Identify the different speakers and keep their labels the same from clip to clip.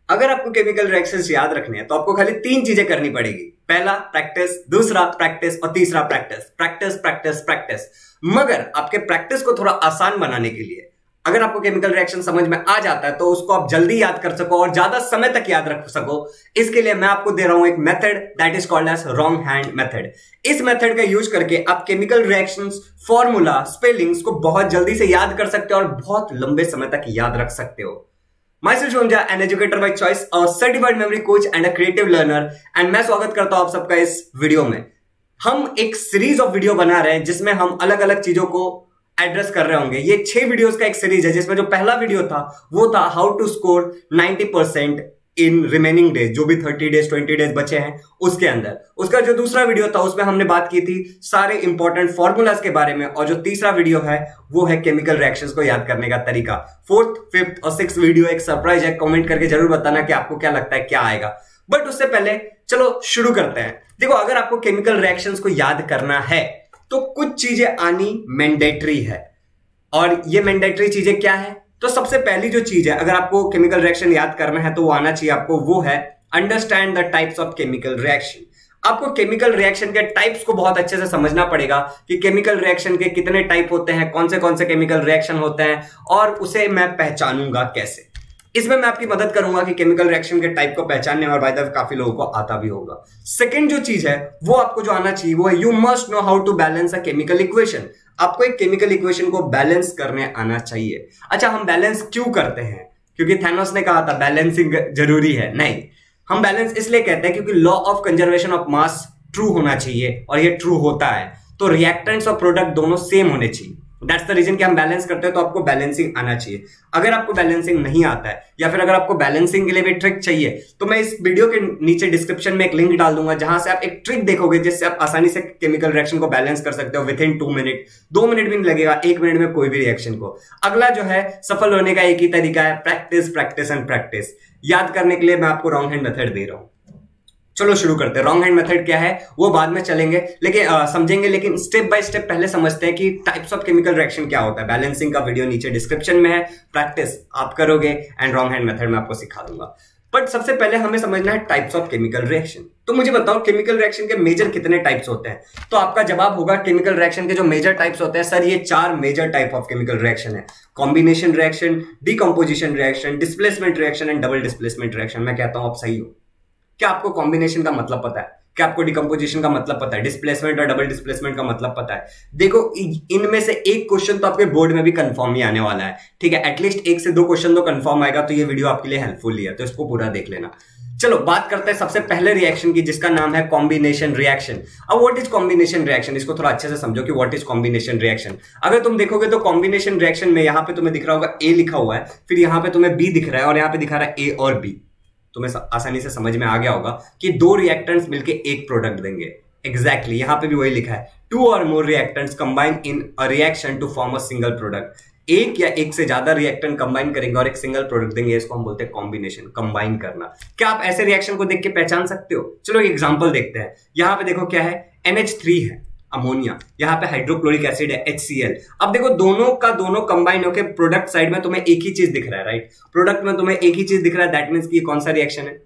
Speaker 1: अगर आपको chemical reactions याद रखने हैं तो आपको खाली 3 चीजें करनी पड़ेगी। पहला प्रैक्टिस, दूसरा प्रैक्टिस और तीसरा प्रैक्टिस। Practice practice practice. मगर आपके प्रैक्टिस को थोड़ा आसान बनाने के लिए अगर आपको केमिकल रिएक्शन समझ में आ जाता है तो उसको आप जल्दी याद कर सको और ज्यादा समय तक याद रख सको, इसके लिए मैं आपको दे रहा हूं एक method that is called as wrong hand method. इस मेथड का यूज करके आप केमिकल रिएक्शंस, फॉर्मूला, स्पेलिंग्स को बहुत जल्दी से याद कर सकते हो और बहुत लंबे समय तक याद रख सकते हो। Myself Shonja, an educator by choice, a certified memory coach and a creative learner, and मैं स्वागत करता हूं आप सबका इस वीडियो में। हम एक सीरीज ऑफ वीडियो बना रहे हैं जिसमें हम अलग अलग चीजों को एड्रेस कर रहे होंगे। ये 6 वीडियोस का एक सीरीज है जिसमें जो पहला वीडियो था वो था how to score 90% in remaining days, जो भी 30 डेज 20 डेज बचे हैं उसके अंदर। उसका जो दूसरा वीडियो था उसमें हमने बात की थी सारे इंपॉर्टेंट फॉर्मूलाज के बारे में, और जो तीसरा वीडियो है वो है केमिकल रिएक्शंस को याद करने का तरीका। 4th, 5th और 6th वीडियो एक सरप्राइज है। कमेंट करके जरूर बताना कि आपको क्या लगता है क्या आएगा। बट उससे पहले चलो शुरू करते हैं। देखो, अगर आपको केमिकल रिएक्शंस को याद करना है तो कुछ चीजें आनी मैंडेटरी है, और ये मैंडेटरी चीजें क्या है? तो सबसे पहली जो चीज है, अगर आपको केमिकल रिएक्शन याद करना है तो वो आना चाहिए आपको, वो है understand the types of chemical reaction. आपको केमिकल रिएक्शन के टाइप्स को बहुत अच्छे से समझना पड़ेगा कि केमिकल रिएक्शन के कितने टाइप होते हैं, कौन से केमिकल रिएक्शन होते हैं, और उसे मैं पहचानूंगा कैसे। इसमें मैं आपकी मदद करूंगा कि केमिकल रिएक्शन के टाइप को पहचानने, और बाय द वे काफी लोगों को आता भी होगा। सेकंड जो चीज है वो आपको जो आना चाहिए वो है you must know how to balance a chemical equation. आपको एक केमिकल इक्वेशन को बैलेंस करने आना चाहिए। अच्छा, हम बैलेंस क्यों करते हैं? क्योंकि थैनोस ने कहा था बैलेंसिंग जरूरी है? नहीं, हम बैलेंस इसलिए कहते हैं क्योंकि law of conservation of mass true होना चाहिए, और ये ट्रू होता है। तो रिएक्टेंट्स और प्रोडक्ट दोनों सेम होने चाहिए। दैट्स द रीजन कि हम बैलेंस करते हैं। तो आपको बैलेंसिंग आना चाहिए। अगर आपको बैलेंसिंग नहीं आता है, या फिर अगर आपको बैलेंसिंग के लिए भी ट्रिक चाहिए, तो मैं इस वीडियो के नीचे डिस्क्रिप्शन में एक लिंक डाल दूंगा जहां से आप एक ट्रिक देखोगे जिससे आप आसानी से केमिकल रिएक्शन को बैलेंस कर सकते हो विद इन 2 मिनट। 2 मिनट भी नहीं लगेगा, 1 मिनट में कोई भी रिएक्शन को। अगला जो है सफल होने का एक ही तरीका है, प्रैक्टिस प्रैक्टिस एंड प्रैक्टिस। याद करने के लिए मैं आपको रॉन्ग हैंड मेथड दे रहा हूं। चलो शुरू करते हैं। रॉन्ग हैंड मेथड क्या है वो बाद में चलेंगे, लेकिन समझेंगे, लेकिन स्टेप बाय स्टेप पहले समझते हैं कि टाइप्स ऑफ केमिकल रिएक्शन क्या होता है। बैलेंसिंग का वीडियो नीचे डिस्क्रिप्शन में है, प्रैक्टिस आप करोगे, एंड रॉन्ग हैंड मेथड मैं आपको सिखा दूंगा। बट सबसे पहले हमें समझना है टाइप्स ऑफ केमिकल रिएक्शन। तो मुझे बताओ केमिकल रिएक्शन के मेजर कितने टाइप्स होते हैं? तो आपका जवाब होगा केमिकल रिएक्शन के जो मेजर टाइप्स होते हैं, सर ये 4 major type of chemical reaction है। Combination reaction, decomposition reaction, displacement reaction and double displacement reaction. मैं कहता हूं आप सही हो। क्या आपको कॉम्बिनेशन का मतलब पता है? क्या आपको डिकम्पोजिशन का मतलब पता है? डिस्प्लेसमेंट और डबल डिस्प्लेसमेंट का मतलब पता है? देखो, इनमें से एक क्वेश्चन तो आपके बोर्ड में भी कंफर्म ही आने वाला है, ठीक है? एटलीस्ट 1 से 2 क्वेश्चन तो कंफर्म आएगा, तो ये वीडियो आपके लिए हेल्पफुल है, तो इसको पूरा देख लेना। चलो बात करते हैं सबसे पहले रिएक्शन की, जिसका नाम है कॉम्बिनेशन रिएक्शन। अब व्हाट इज कॉम्बिनेशन रिएक्शन? इसको थोड़ा अच्छे से समझो कि व्हाट इज कॉम्बिनेशन रिएक्शन। अगर तुम देखोगे तो कॉम्बिनेशन रिएक्शन में यहां पे तुम्हें दिख रहा होगा ए लिखा हुआ है, फिर यहां पे तुम्हें बी दिख रहा है, और यहां पे दिखा रहा है ए और बी। तुम्हें आसानी से समझ में आ गया होगा कि 2 रिएक्टेंट्स मिलके एक प्रोडक्ट देंगे। एग्जैक्टली, यहां पे भी वही लिखा है, 2 और more reactants combine in a reaction to form a single product. एक या एक से ज्यादा रिएक्टेंट कंबाइन करेंगे और एक सिंगल प्रोडक्ट देंगे, इसको हम बोलते हैं कॉम्बिनेशन, कंबाइन करना। क्या आप ऐसे रिएक्शन को देख के पहचान सकते हो? चलो एक एग्जांपल देखते हैं। यहां पे देखो क्या है, NH3 है, अमोनिया, यहाँ पे हाइड्रोक्लोरिक एसिड है HCl। अब देखो दोनों का दोनों कंबाइन होकर प्रोडक्ट साइड में तुम्हें एक ही चीज दिख रहा है, राइट? प्रोडक्ट में तुम्हें एक ही चीज दिख रहा है, दैट मींस कि ये कौन सा रिएक्शन है?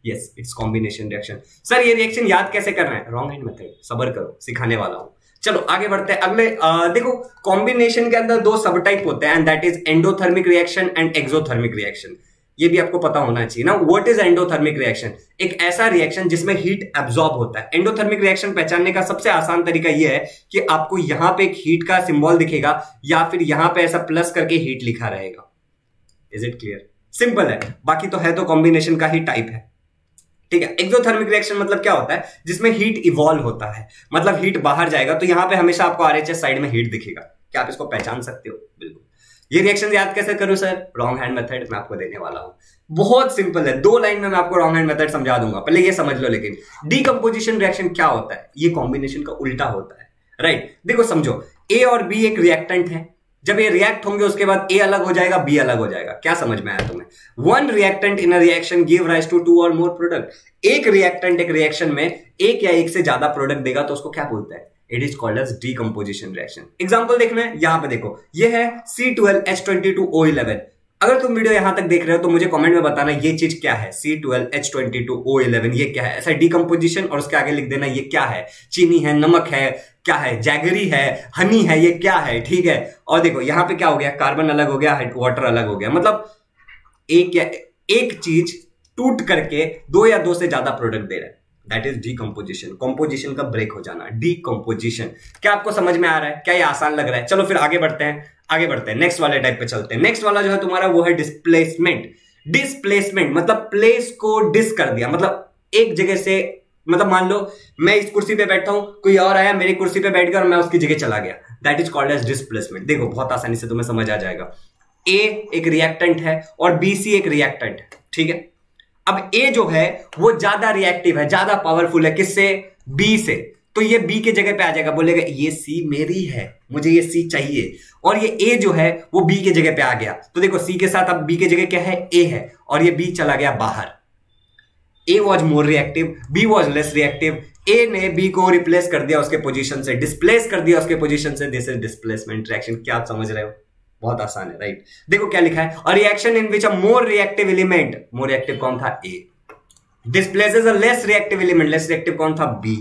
Speaker 1: Yes, it's combination reaction. Sir ये रिएक्शन याद कैसे करना है? रॉन्ग हैंड मेथड, सब्र करो, सिखाने वाला हूं। चलो आगे बढ़ते हैं। अगले देखो, कॉम्बिनेशन के अंदर 2 सब टाइप होते हैं, and that is endothermic reaction and exothermic reaction. ये भी आपको पता होना चाहिए ना। What is endothermic reaction? एक ऐसा रिएक्शन जिसमें हीट एब्जॉर्ब होता है। एंडोथर्मिक रिएक्शन पहचानने का सबसे आसान तरीका यह है कि आपको यहां पे एक हीट का सिंबल दिखेगा, या फिर यहां पे ऐसा प्लस करके हीट लिखा रहेगा। Is it clear? सिंपल है, बाकी तो है तो कॉम्बिनेशन का ही टाइप है, ठीक है? एक्सोथर्मिक रिएक्शन मतलब क्या होता है? जिसमें हीट इवॉल्व होता है, मतलब हीट बाहर जाएगा, तो यहां पे हमेशा आपको RHS साइड में हीट दिखेगा। क्या आप इसको पहचान सकते हो? बिल्कुल। ये रिएक्शन याद कैसे करूं सर? रॉन्ग हैंड मेथड मैं आपको देने वाला हूं। बहुत सिंपल है, 2 लाइन में मैं आपको रॉन्ग हैंड मेथड समझा दूंगा, पहले ये समझ लो। लेकिन डीकंपोजिशन रिएक्शन क्या होता है? ये कॉम्बिनेशन का उल्टा होता है, राइट? देखो समझो, ए और बी एक रिएक्टेंट है। जब ये रिएक्ट होंगे उसके बाद ए अलग हो जाएगा, बी अलग हो जाएगा। क्या समझ में आया तुम्हें? 1 reactant in a reaction give rise to 2 और मोर प्रोडक्ट। एक रिएक्टेंट एक रिएक्शन में एक या एक से ज्यादा प्रोडक्ट देगा, तो उसको क्या बोलते हैं? It is called as decomposition reaction. Example देखना है, यहां पे देखो, ये है C12H22O11। अगर तुम वीडियो यहां तक देख रहे हो तो मुझे कमेंट में बताना ये चीज क्या है, C12H22O11 ये क्या है, ऐसा डीकंपोजिशन, और उसके आगे लिख देना ये क्या है, चीनी है, नमक है, क्या है, जैगरी है, हनी है, ये क्या है, ठीक है। और देखो यहां पे क्या हो गया, कार्बन अलग हो गया, वाटर अलग हो गया, मतलब एक चीज टूट करके दो या दो से ज्यादा प्रोडक्ट दे रहा है, दैट इज डीकंपोजिशन। कंपोजिशन का ब्रेक हो जाना, डीकंपोजिशन। क्या आपको समझ में आ रहा है? क्या ये आसान लग रहा है? चलो फिर आगे बढ़ते हैं, नेक्स्ट वाले टाइप पे चलते हैं। नेक्स्ट वाला जो है तुम्हारा वो है डिस्प्लेसमेंट। डिस्प्लेसमेंट मतलब प्लेस को डिस कर दिया, मतलब एक जगह से, मतलब मान लो मैं इस कुर्सी पे बैठा हूं, कोई और आया मेरी कुर्सी पे बैठ गया और मैं उसकी जगह चला गया, that is called as displacement. देखो बहुत आसानी से तुम्हें समझ आ जाएगा। ए एक रिएक्टेंट है और बी सी एक रिएक्टेंट है, ठीक है। अब ए जो है वो ज्यादा रिएक्टिव है, ज्यादा पावरफुल है, किससे? बी से। तो ये बी के जगह पे आ जाएगा, बोलेगा ये सी मेरी है, मुझे ये सी चाहिए, और ये ए जो है वो बी के जगह पे आ गया। तो देखो सी के साथ अब बी के जगह क्या है? ए है, और ये बी चला गया बाहर। A was more reactive, B was less reactive. A ने बी को रिप्लेस कर दिया उसके पोजीशन से, डिस्प्लेस कर दिया उसके पोजीशन से, दिस इज डिस्प्लेसमेंट रिएक्शन। क्या आप समझ रहे हो? बहुत आसान है, राइट। देखो क्या लिखा है, a reaction in which a more reactive element, more reactive कौन था? A, displaces a less reactive element, less reactive कौन था? B,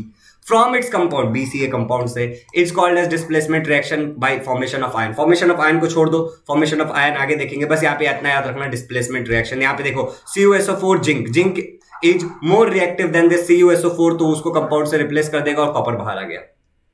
Speaker 1: from its compound, BCA compound से, it's called as displacement reaction by formation of ion. Formation of ion को छोड़ दो, formation of ion आगे देखेंगे, बस यहाँ पे इतना याद रखना, डिस्प्लेसमेंट रिएक्शन। यहाँ पे देखो CuSO4 zinc, zinc is more reactive than this CuSO4, तो उसको कंपाउंड से रिप्लेस कर देगा और कॉपर बाहर आ गया।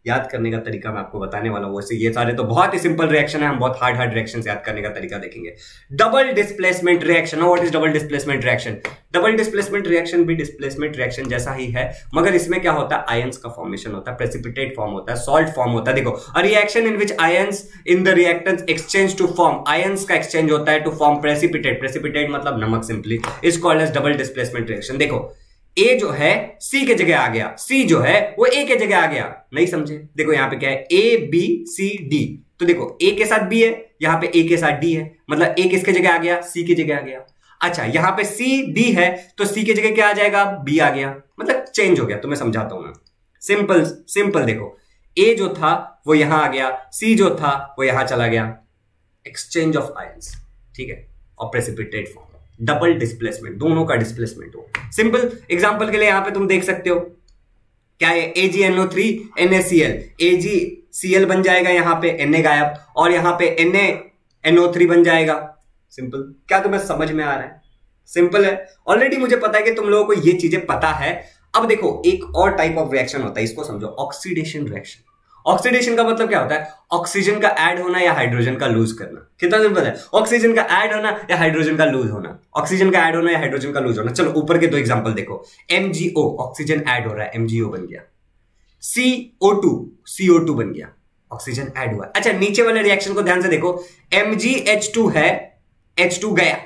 Speaker 1: याद करने का तरीका मैं आपको बताने वाला हूं, वैसे ये सारे तो बहुत ही सिंपल रिएक्शन है, हम बहुत हार्ड रिएक्शन याद करने का तरीका देखेंगे। Double displacement reaction, what is double displacement reaction? Double displacement reaction भी डिस्प्लेसमेंट रिएक्शन जैसा ही है, मगर इसमें क्या होता है? आयंस का फॉर्मेशन होता है, प्रेसिपिटेट फॉर्म होता है, सॉल्ट फॉर्म होता है। देखो, a reaction in which ions in the reactants exchange to form, ions का एक्सचेंज होता है टू फॉर्म प्रेसिपिटेट, प्रेसिपिटेट मतलब नमक simply, is called as double displacement reaction. देखो ए जो है सी के जगह आ गया, सी जो है वो ए के जगह आ गया, नहीं समझे? देखो यहां पे क्या है, ए बी सी डी, तो देखो ए के साथ बी है, यहां पे ए के साथ डी है, मतलब ए किसके जगह आ गया? सी की जगह आ गया। अच्छा, यहां पे सी डी है तो सी की जगह क्या आ जाएगा? बी आ गया, मतलब चेंज हो गया। तो मैं समझाता हूं ना, सिंपल सिंपल। देखो ए जो था वो यहां आ गया, सी जो था वो यहां चला गया, एक्सचेंज ऑफ आयंस, ठीक है, और प्रेसिपिटेट फॉर्म, डबल डिस्प्लेसमेंट, दोनों का डिस्प्लेसमेंट हो। सिंपल एग्जांपल के लिए यहां पे तुम देख सकते हो क्या है, AgNO3 NaCl, AgCl बन जाएगा, यहां पे Na गायब, और यहां पे NaNO3 बन जाएगा। सिंपल। क्या तुम्हें समझ में आ रहा है? सिंपल है। ऑलरेडी मुझे पता है कि तुम लोगों को ये चीजें पता है। अब देखो एक और टाइप ऑफ रिएक्शन होता है, इसको समझो, ऑक्सीडेशन रिएक्शन। ऑक्सीडेशन का मतलब क्या होता है? ऑक्सीजन का ऐड होना या हाइड्रोजन का लूज करना। कितना सिंपल है, ऑक्सीजन का ऐड होना या हाइड्रोजन का लूज होना, ऑक्सीजन का ऐड होना या हाइड्रोजन का लूज होना। चलो ऊपर के दो एग्जांपल देखो, MgO ऑक्सीजन ऐड हो रहा है, MgO बन गया, CO2 बन गया, ऑक्सीजन ऐड हुआ। अच्छा, नीचे वाले रिएक्शन को ध्यान से देखो, MgH2 है, H2 गया,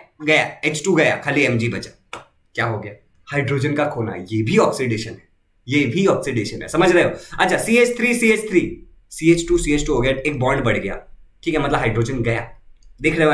Speaker 1: H2 गया, खाली Mg बचा, क्या हो गया? हाइड्रोजन का खोना, ये भी ऑक्सीडेशन है, ये भी ऑक्सीडेशन है, समझ रहे हो? अच्छा, CH3 CH2 हो गया, एक बॉन्ड बढ़ गया, ठीक है, मतलब हाइड्रोजन गया, देख रहे हो?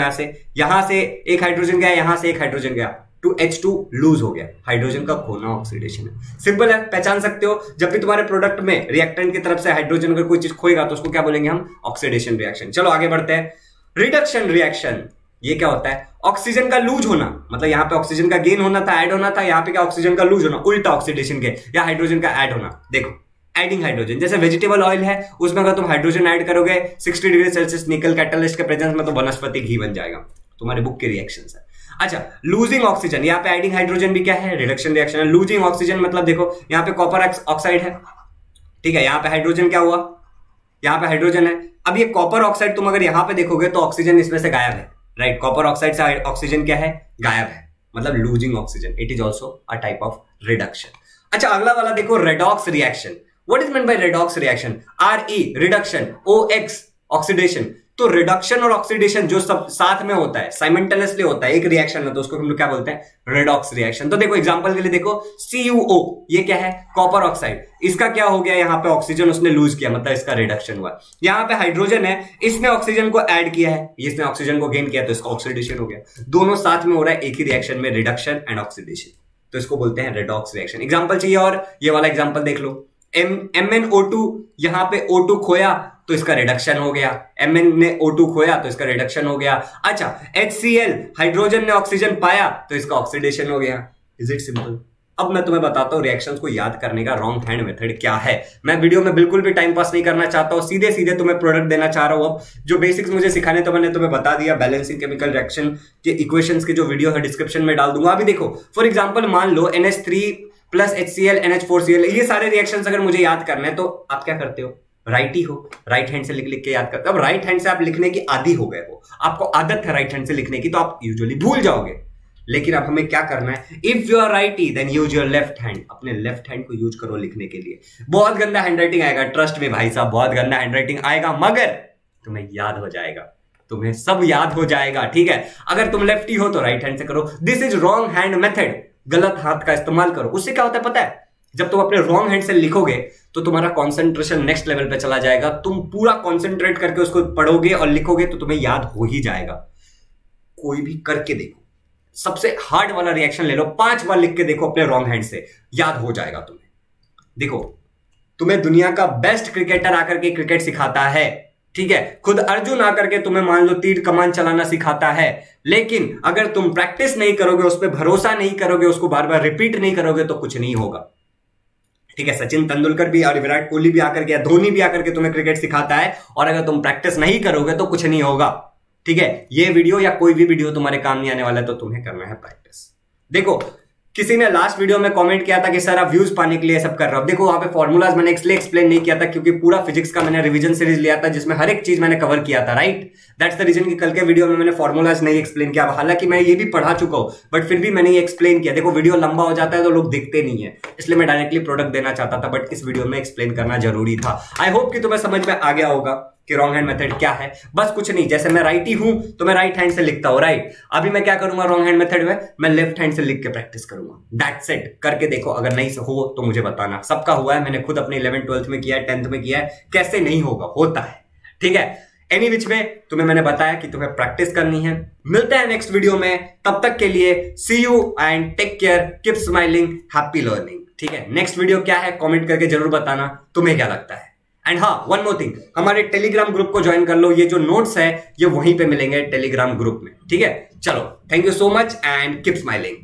Speaker 1: यहां से एक हाइड्रोजन गया, यहां से एक हाइड्रोजन गया, टू H2 लूज हो गया, हाइड्रोजन का खोना ऑक्सीडेशन है। सिंपल है, पहचान सकते हो। जब भी तुम्हारे प्रोडक्ट में रिएक्टेंट की तरफ से हाइड्रोजन अगर कोई चीज खोएगा तो उसको क्या बोलेंगे हम? Oxidation reaction. चलो आगे बढ़ते हैं, रिडक्शन रिएक्शन। ये क्या होता है? ऑक्सीजन का लूज होना, मतलब यहां पे ऑक्सीजन का गेन होना था, ऐड होना था, यहां पे क्या? ऑक्सीजन का लूज होना, उल्टा ऑक्सीडेशन के, या हाइड्रोजन का ऐड होना। देखो एडिंग हाइड्रोजन, जैसे वेजिटेबल ऑयल है, उसमें अगर तुम हाइड्रोजन ऐड करोगे 60 डिग्री सेल्सियस निकल कैटलिस्ट के प्रेजेंस में, तो वनस्पति घी बन जाएगा। तुम्हारे बुक के रिएक्शन है। अच्छा, लूजिंग ऑक्सीजन, यहाँ पे एडिंग हाइड्रोजन भी क्या है? रिडक्शन रिएक्शन है। लूजिंग ऑक्सीजन मतलब देखो यहाँ पे कॉपर ऑक्साइड है, ठीक है, यहाँ पे हाइड्रोजन क्या हुआ? यहाँ पे हाइड्रोजन है। अब ये कॉपर ऑक्साइड तुम अगर यहाँ पे देखोगे तो ऑक्सीजन इसमें से गायब है, राइट? कॉपर ऑक्साइड से ऑक्सीजन क्या है? गायब है, मतलब losing oxygen. It is also a type of reduction. अच्छा, अगला वाला देखो, redox reaction. What is mean by redox reaction? RE reduction, OX oxidation. तो रिडक्शन और ऑक्सीडेशन जो सब साथ में होता है, साइमल्टेनियसली होता है एक रिएक्शन में, तो उसको हम लोग क्या बोलते हैं? Redox reaction. तो देखो एग्जांपल के लिए देखो, CuO, ये क्या है? Copper oxide. इसका क्या हो गया? यहाँ पे ऑक्सीजन उसने लूज किया, मतलब इसका रिडक्शन हुआ। यहाँ पे हाइड्रोजन है, इसने ऑक्सीजन को ऐड किया है, इसने ऑक्सीजन को गेन किया, तो इसका ऑक्सीडेशन हो गया। दोनों साथ में हो रहा है एक ही रिएक्शन में, रिडक्शन एंड ऑक्सीडेशन, तो इसको बोलते हैं रेडॉक्स रिएक्शन। एग्जाम्पल चाहिए और ये वाला एग्जाम्पल देख लो, MnO2 यहां पे O2 खोया तो इसका रिडक्शन हो गया, Mn ने O2 खोया तो इसका रिडक्शन हो गया। अच्छा, HCl हाइड्रोजन ने ऑक्सीजन पाया तो इसका ऑक्सीडेशन हो गया। Is it simple? अब मैं तुम्हें बताता हूं रिएक्शंस को याद करने का रॉन्ग हैंड मेथड क्या है। मैं वीडियो में बिल्कुल भी टाइम पास नहीं करना चाहता हूं, सीधे सीधे तुम्हें प्रोडक्ट देना चाह रहा हूं। अब जो बेसिक्स मुझे सिखाने तो मैंने तुम्हें बता दिया। बैलेंसिंग केमिकल रिएक्शन के इक्वेशंस की जो वीडियो है डिस्क्रिप्शन में डाल दूंगा। अभी देखो फॉर एग्जांपल मान लो NH3 प्लस HCl NH4Cl, ये सारे रिएक्शंस अगर मुझे याद करने हैं तो आप क्या करते हो? राइटी हो, राइट हैंड से लिख लिख के याद करते हो। अब राइट हैंड से आप लिखने की आदी हो गए हो, आपको आदत है राइट हैंड से लिखने की, तो आप यूजुअली भूल जाओगे। लेकिन अब हमें क्या करना है? If you are righty then use your left hand. अपने लेफ्ट हैंड को यूज करो लिखने के लिए। बहुत गंदा हैंडराइटिंग आएगा, ट्रस्ट में भाई साहब, बहुत गंदा हैंडराइटिंग आएगा, मगर तुम्हें याद हो जाएगा, तुम्हें सब याद हो जाएगा, ठीक है। अगर तुम लेफ्टी हो तो राइट हैंड से करो। This is wrong hand method, गलत हाथ का इस्तेमाल करो। उससे क्या होता है पता है? जब तुम अपने रॉन्ग हैंड से लिखोगे तो तुम्हारा कॉन्सेंट्रेशन नेक्स्ट लेवल पे चला जाएगा। तुम पूरा कॉन्सेंट्रेट करके उसको पढ़ोगे और लिखोगे तो तुम्हें याद हो ही जाएगा। कोई भी करके देखो, सबसे हार्ड वाला रिएक्शन ले लो, 5 बार लिख के देखो अपने रॉन्ग हैंड से, याद हो जाएगा तुम्हें। देखो, तुम्हें दुनिया का बेस्ट क्रिकेटर आकर के क्रिकेट सिखाता है, ठीक है, खुद अर्जुन आकर के तुम्हें मान लो तीर कमान चलाना सिखाता है, लेकिन अगर तुम प्रैक्टिस नहीं करोगे, उस पर भरोसा नहीं करोगे, उसको बार बार रिपीट नहीं करोगे तो कुछ नहीं होगा, ठीक है। सचिन तेंदुलकर भी और विराट कोहली भी आकर के, धोनी भी आकर के तुम्हें क्रिकेट सिखाता है, और अगर तुम प्रैक्टिस नहीं करोगे तो कुछ नहीं होगा, ठीक है। ये वीडियो या कोई भी वीडियो तुम्हारे काम नहीं आने वाला है, तो तुम्हें करना है प्रैक्टिस। देखो, किसी ने लास्ट वीडियो में कमेंट किया था कि सर आप व्यूज पाने के लिए सब कर रहे हो। देखो, वहां पे फॉर्मूलाज मैंने इसलिए एक्सप्लेन नहीं किया था क्योंकि पूरा फिजिक्स का मैंने रिवीजन सीरीज लिया था जिसमें हर एक चीज मैंने कवर किया था, राइट। दैट्स द रीजन कि कल के वीडियो में मैंने फॉर्मूलाज नहीं एक्सप्लेन किया। हालांकि मैं ये भी पढ़ा चुका हूं, बट फिर भी मैंने ये एक्सप्लेन किया। देखो, वीडियो लंबा हो जाता है तो लोग दिखते नहीं है, इसलिए मैं डायरेक्टली प्रोडक्ट देना चाहता था, बट इस वीडियो में एक्सप्लेन करना जरूरी था। आई होप कि तुम्हें समझ में आ गया होगा कि रॉन्ग हैंड मेथड क्या है। बस कुछ नहीं, जैसे मैं राइटी हूं तो मैं राइट हैंड से लिखता हूं, राइट। अभी मैं क्या करूंगा रॉन्ग हैंड मेथड में? मैं लेफ्ट हैंड से लिख के प्रैक्टिस करूंगा। That's it. करके देखो, अगर नहीं हो तो मुझे बताना। सबका हुआ है, मैंने खुद अपने 11th 12th में किया है, 10th में किया है। कैसे नहीं होगा? होता है, ठीक है। एनी विच में तुम्हें मैंने बताया कि तुम्हें प्रैक्टिस करनी है। मिलते हैं नेक्स्ट वीडियो में, तब तक के लिए see you and take care, keep smiling, happy learning, ठीक है। नेक्स्ट वीडियो क्या है कमेंट करके जरूर बताना, तुम्हें क्या लगता है। एंड हाँ, वन मोर थिंग, हमारे टेलीग्राम ग्रुप को ज्वाइन कर लो। ये जो नोट्स है ये वहीं पे मिलेंगे टेलीग्राम ग्रुप में, ठीक है। चलो, thank you so much and keep smiling.